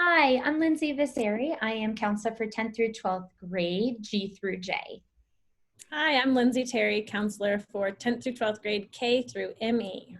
Hi, I'm Lindsay Viseri. I am counselor for 10th through 12th grade, G through J. Hi, I'm Lindsay Terry, counselor for 10th through 12th grade K through ME.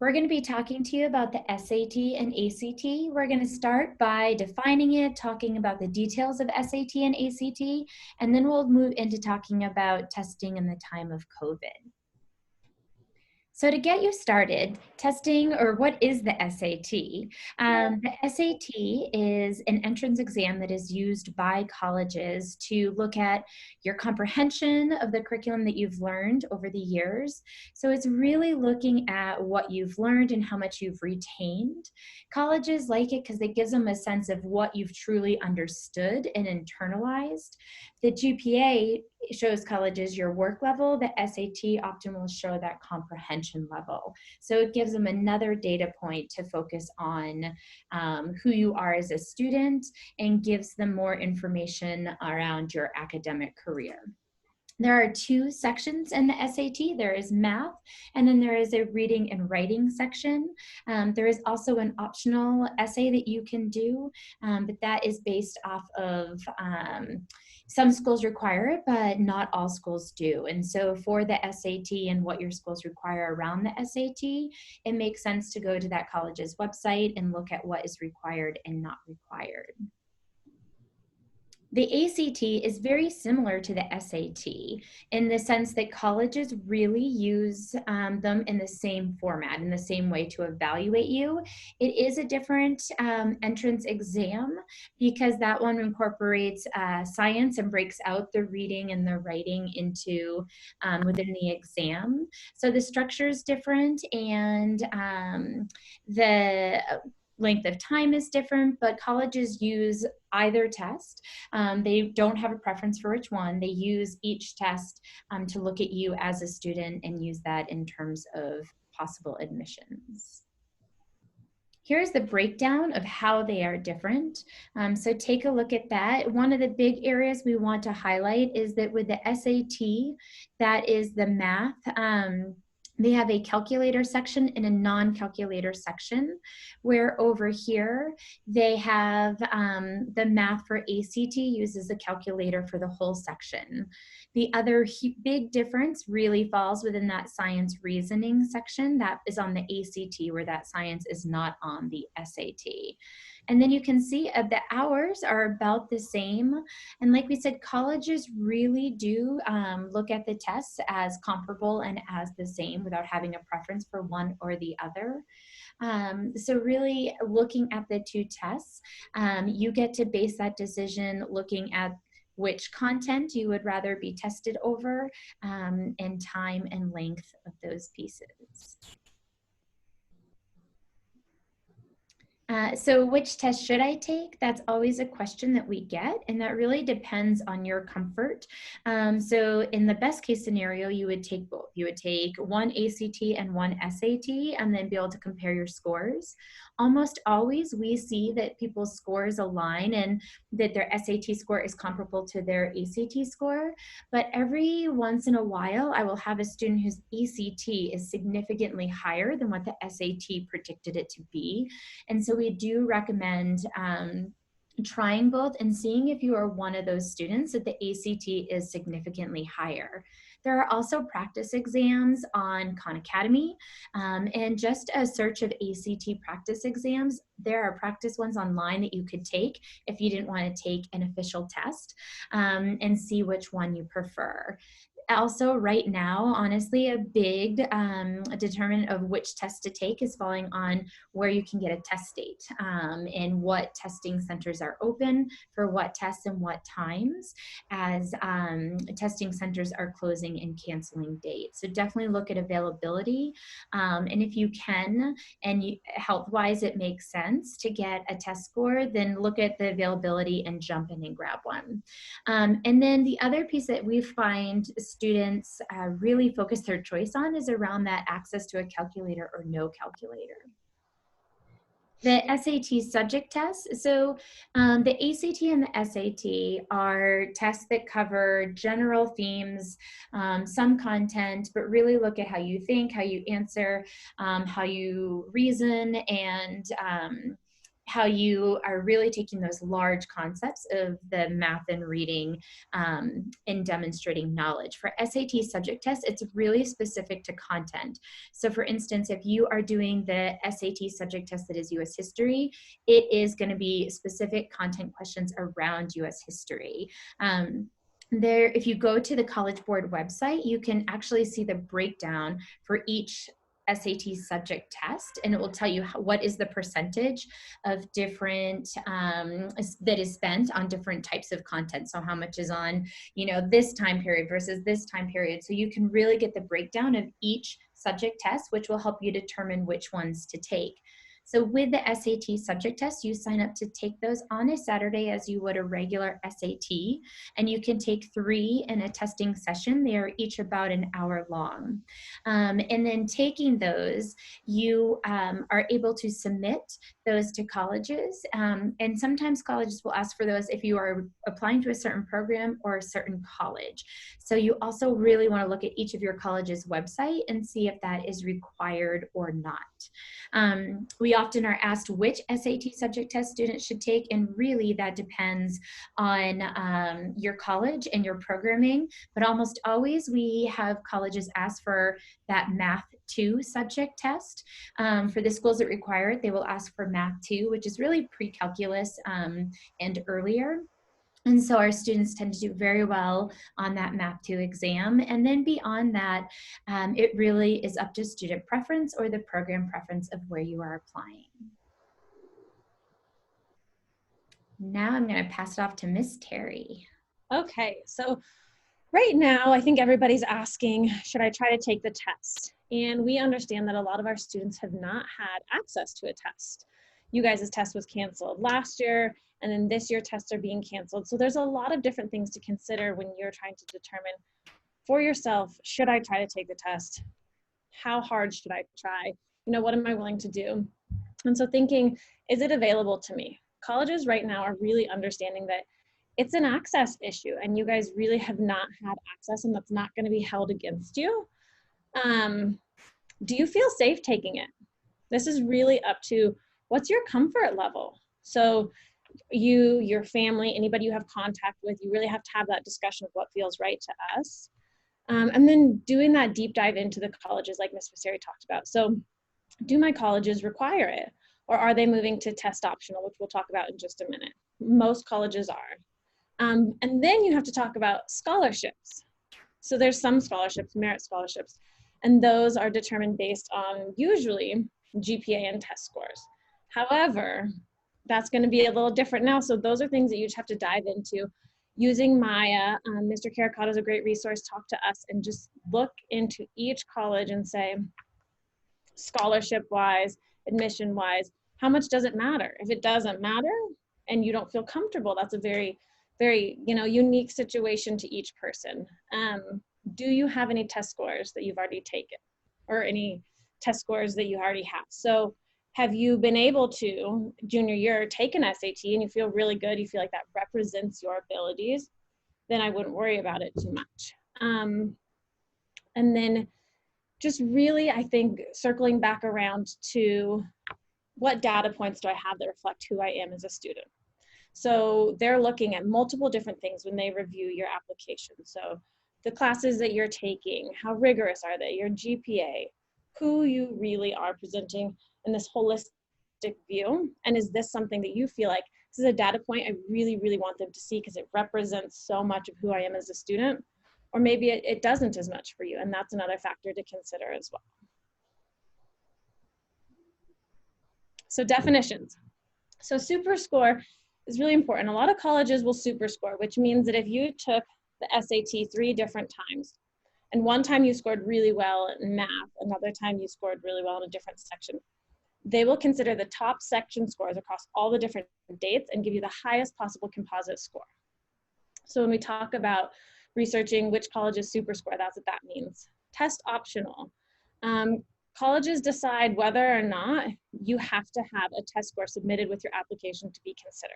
We're going to be talking to you about the SAT and ACT. We're going to start by defining it, talking about the details of SAT and ACT, and then we'll move into talking about testing in the time of COVID. So to get you started, testing, or what is the SAT? The SAT is an entrance exam that is used by colleges to look at your comprehension of the curriculum that you've learned over the years. So it's really looking at what you've learned and how much you've retained. Colleges like it because it gives them a sense of what you've truly understood and internalized. The GPA shows colleges your work level. The SAT often will show that comprehension level. So it gives them another data point to focus on who you are as a student and gives them more information around your academic career. There are two sections in the SAT. There is math, and then there is a reading and writing section. There is also an optional essay that you can do, but that is based off of some schools require it, but not all schools do. And so for the SAT and what your schools require around the SAT, it makes sense to go to that college's website and look at what is required and not required. The ACT is very similar to the SAT in the sense that colleges really use them in the same format, in the same way to evaluate you. It is a different entrance exam because that one incorporates science and breaks out the reading and the writing into within the exam. So the structure is different and the length of time is different, but colleges use either test. They don't have a preference for which one. They use each test to look at you as a student and use that in terms of possible admissions. Here's the breakdown of how they are different. So take a look at that. One of the big areas we want to highlight is that with the SAT, that is the math. They have a calculator section and a non-calculator section, where over here they have the math for ACT uses a calculator for the whole section. The other big difference really falls within that science reasoning section that is on the ACT, where that science is not on the SAT. And then you can see the hours are about the same. And like we said, colleges really do look at the tests as comparable and as the same without having a preference for one or the other. So really looking at the two tests, you get to base that decision looking at which content you would rather be tested over and time and length of those pieces. So which test should I take? That's always a question that we get, and that really depends on your comfort. So in the best case scenario, you would take both. You would take one ACT and one SAT and then be able to compare your scores. Almost always we see that people's scores align and that their SAT score is comparable to their ACT score, but every once in a while I will have a student whose ACT is significantly higher than what the SAT predicted it to be. And so we do recommend trying both and seeing if you are one of those students that the ACT is significantly higher. There are also practice exams on Khan Academy, and just a search of ACT practice exams. There are practice ones online that you could take if you didn't want to take an official test, and see which one you prefer. Also, right now, honestly, a big determinant of which test to take is falling on where you can get a test date and what testing centers are open for what tests and what times, as testing centers are closing and canceling dates. So definitely look at availability. And if you can, and health-wise it makes sense to get a test score, then look at the availability and jump in and grab one. And then the other piece that we find students really focus their choice on is around that access to a calculator or no calculator. The SAT subject tests. So the ACT and the SAT are tests that cover general themes, some content, but really look at how you think, how you answer, how you reason, and how you are really taking those large concepts of the math and reading and demonstrating knowledge. For SAT subject tests, it's really specific to content. So for instance, if you are doing the SAT subject test that is US history, it is going to be specific content questions around US history. There, if you go to the College Board website, you can actually see the breakdown for each SAT subject test, and it will tell you what is the percentage of different that is spent on different types of content. So how much is on, this time period versus this time period. So you can really get the breakdown of each subject test, which will help you determine which ones to take. So with the SAT subject test, you sign up to take those on a Saturday as you would a regular SAT, and you can take 3 in a testing session. They are each about an hour long. And then taking those, you are able to submit those to colleges. And sometimes colleges will ask for those if you are applying to a certain program or a certain college. So you also really want to look at each of your college's website and see if that is required or not. We often are asked which SAT subject test students should take, and really that depends on your college and your programming, but almost always we have colleges ask for that Math 2 subject test. For the schools that require it, they will ask for Math 2, which is really pre-calculus and earlier. And so our students tend to do very well on that Math 2 exam. And then beyond that, it really is up to student preference or the program preference of where you are applying. Now I'm going to pass it off to Miss Terry. Okay, so right now, I think everybody's asking, should I try to take the test? And we understand that a lot of our students have not had access to a test. You guys' test was canceled last year, and then this year tests are being canceled. So there's a lot of different things to consider when you're trying to determine for yourself, should I try to take the test? How hard should I try? What am I willing to do? And so thinking, is it available to me? Colleges right now are really understanding that it's an access issue, and you guys really have not had access, and that's not going to be held against you. Do you feel safe taking it? This is really up to what's your comfort level. So you, your family, anybody you have contact with, you really have to have that discussion of what feels right to us. And then doing that deep dive into the colleges like Ms. Passeri talked about. So do my colleges require it? Or are they moving to test optional, which we'll talk about in just a minute? Most colleges are. And then you have to talk about scholarships. So there's some scholarships, merit scholarships, and those are determined based on usually GPA and test scores. However, that's going to be a little different now. So those are things that you just have to dive into. Using Maya, Mr. Caricato is a great resource. Talk to us and just look into each college and say, scholarship-wise, admission-wise, how much does it matter? If it doesn't matter and you don't feel comfortable, that's a very, very unique situation to each person. Do you have any test scores that you've already taken, or any test scores that you already have? So have you been able to, junior year, take an SAT and you feel really good, you feel like that represents your abilities, then I wouldn't worry about it too much. And then just really, I think, circling back around to what data points do I have that reflect who I am as a student? So they're looking at multiple different things when they review your application. So the classes that you're taking, how rigorous are they, your GPA, who you really are presenting in this holistic view, and is this something that you feel like this is a data point I really, really want them to see because it represents so much of who I am as a student, or maybe it doesn't as much for you, and that's another factor to consider as well. So definitions. So SuperScore is really important. A lot of colleges will SuperScore, which means that if you took the SAT 3 different times, and one time you scored really well in math, another time you scored really well in a different section, they will consider the top section scores across all the different dates and give you the highest possible composite score. So when we talk about researching which colleges SuperScore, that's what that means. Test optional. Colleges decide whether or not you have to have a test score submitted with your application to be considered.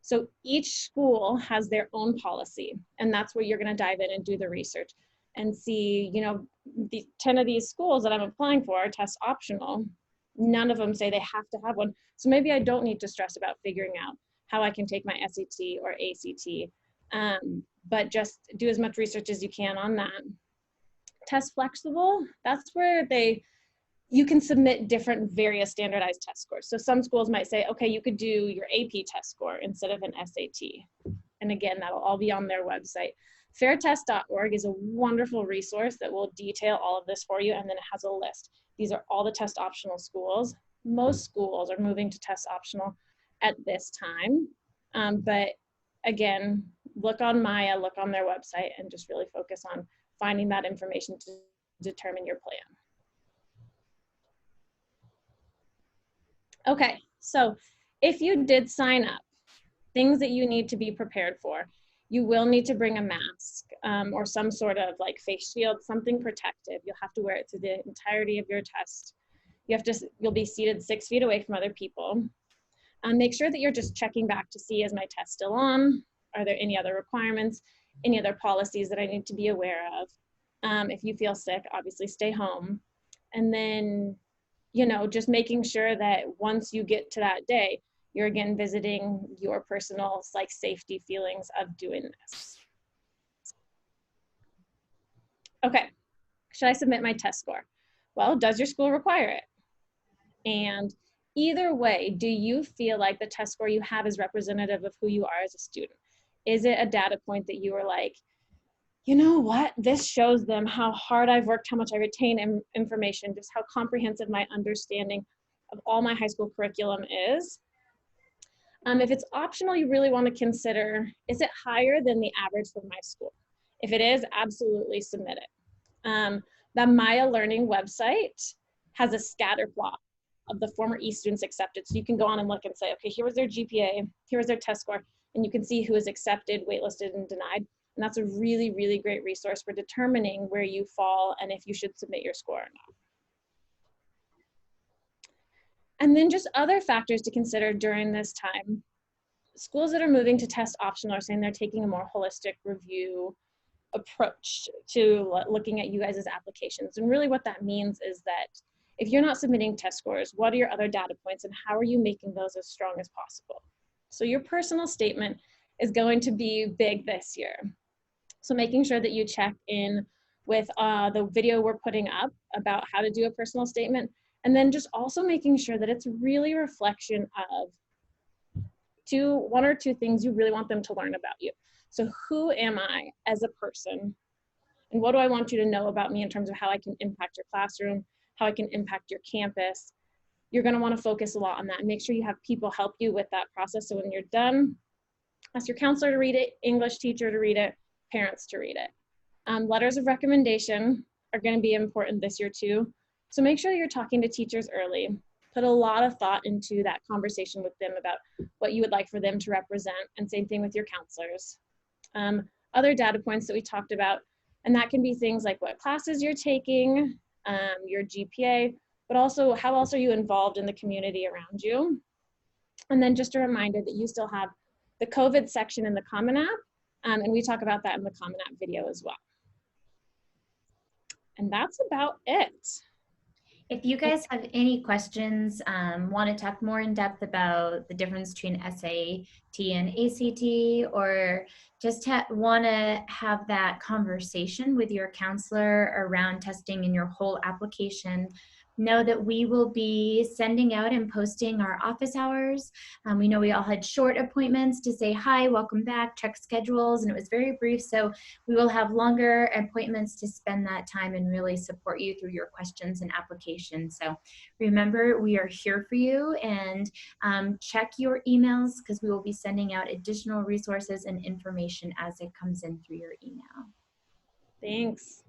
So each school has their own policy, and that's where you're going to dive in and do the research and see, the 10 of these schools that I'm applying for are test optional. None of them say they have to have one. So maybe I don't need to stress about figuring out how I can take my SAT or ACT, but just do as much research as you can on that. Test flexible, that's where you can submit different various standardized test scores. So some schools might say, okay, you could do your AP test score instead of an SAT. And again, that'll all be on their website. Fairtest.org is a wonderful resource that will detail all of this for you, and then it has a list. These are all the test optional schools. Most schools are moving to test optional at this time, but again, look on Maya, look on their website, and just really focus on finding that information to determine your plan. Okay, so if you did sign up, things that you need to be prepared for. You will need to bring a mask or some sort of like face shield, something protective. You'll have to wear it through the entirety of your test. You'll be seated 6 feet away from other people. Make sure that you're just checking back to see, is my test still on? Are there any other requirements? Any other policies that I need to be aware of? If you feel sick, obviously stay home. And then, you know, just making sure that once you get to that day, you're again visiting your personal like safety feelings of doing this. Okay, should I submit my test score? Well, does your school require it? And either way, do you feel like the test score you have is representative of who you are as a student? Is it a data point that you are like, you know what, this shows them how hard I've worked, how much I retain information, just how comprehensive my understanding of all my high school curriculum is? If it's optional, you really want to consider, is it higher than the average for my school? If it is, absolutely submit it. The Maya Learning website has a scatter plot of the former E students accepted. So you can go on and look and say, okay, here was their GPA, here was their test score, and you can see who is accepted, waitlisted, and denied. And that's a really, really great resource for determining where you fall and if you should submit your score or not. And then just other factors to consider during this time. Schools that are moving to test optional are saying they're taking a more holistic review approach to looking at you guys' applications. And really what that means is that if you're not submitting test scores, what are your other data points and how are you making those as strong as possible? So your personal statement is going to be big this year. So making sure that you check in with the video we're putting up about how to do a personal statement, and then just also making sure that it's really a reflection of one or two things you really want them to learn about you. So who am I as a person? And what do I want you to know about me in terms of how I can impact your classroom, how I can impact your campus? You're gonna wanna focus a lot on that and make sure you have people help you with that process. So when you're done, ask your counselor to read it, English teacher to read it, parents to read it. Letters of recommendation are gonna be important this year too. So make sure you're talking to teachers early. Put a lot of thought into that conversation with them about what you would like for them to represent, and same thing with your counselors. Other data points that we talked about, and that can be things like what classes you're taking, your GPA, but also how else are you involved in the community around you? And then just a reminder that you still have the COVID section in the Common App, and we talk about that in the Common App video as well. And that's about it. If you guys have any questions, want to talk more in depth about the difference between SAT and ACT, or just want to have that conversation with your counselor around testing in your whole application, know that we will be sending out and posting our office hours. We know we all had short appointments to say hi, welcome back, check schedules, and it was very brief. So we will have longer appointments to spend that time and really support you through your questions and applications. So remember, we are here for you, and check your emails because we will be sending out additional resources and information as it comes in through your email. Thanks.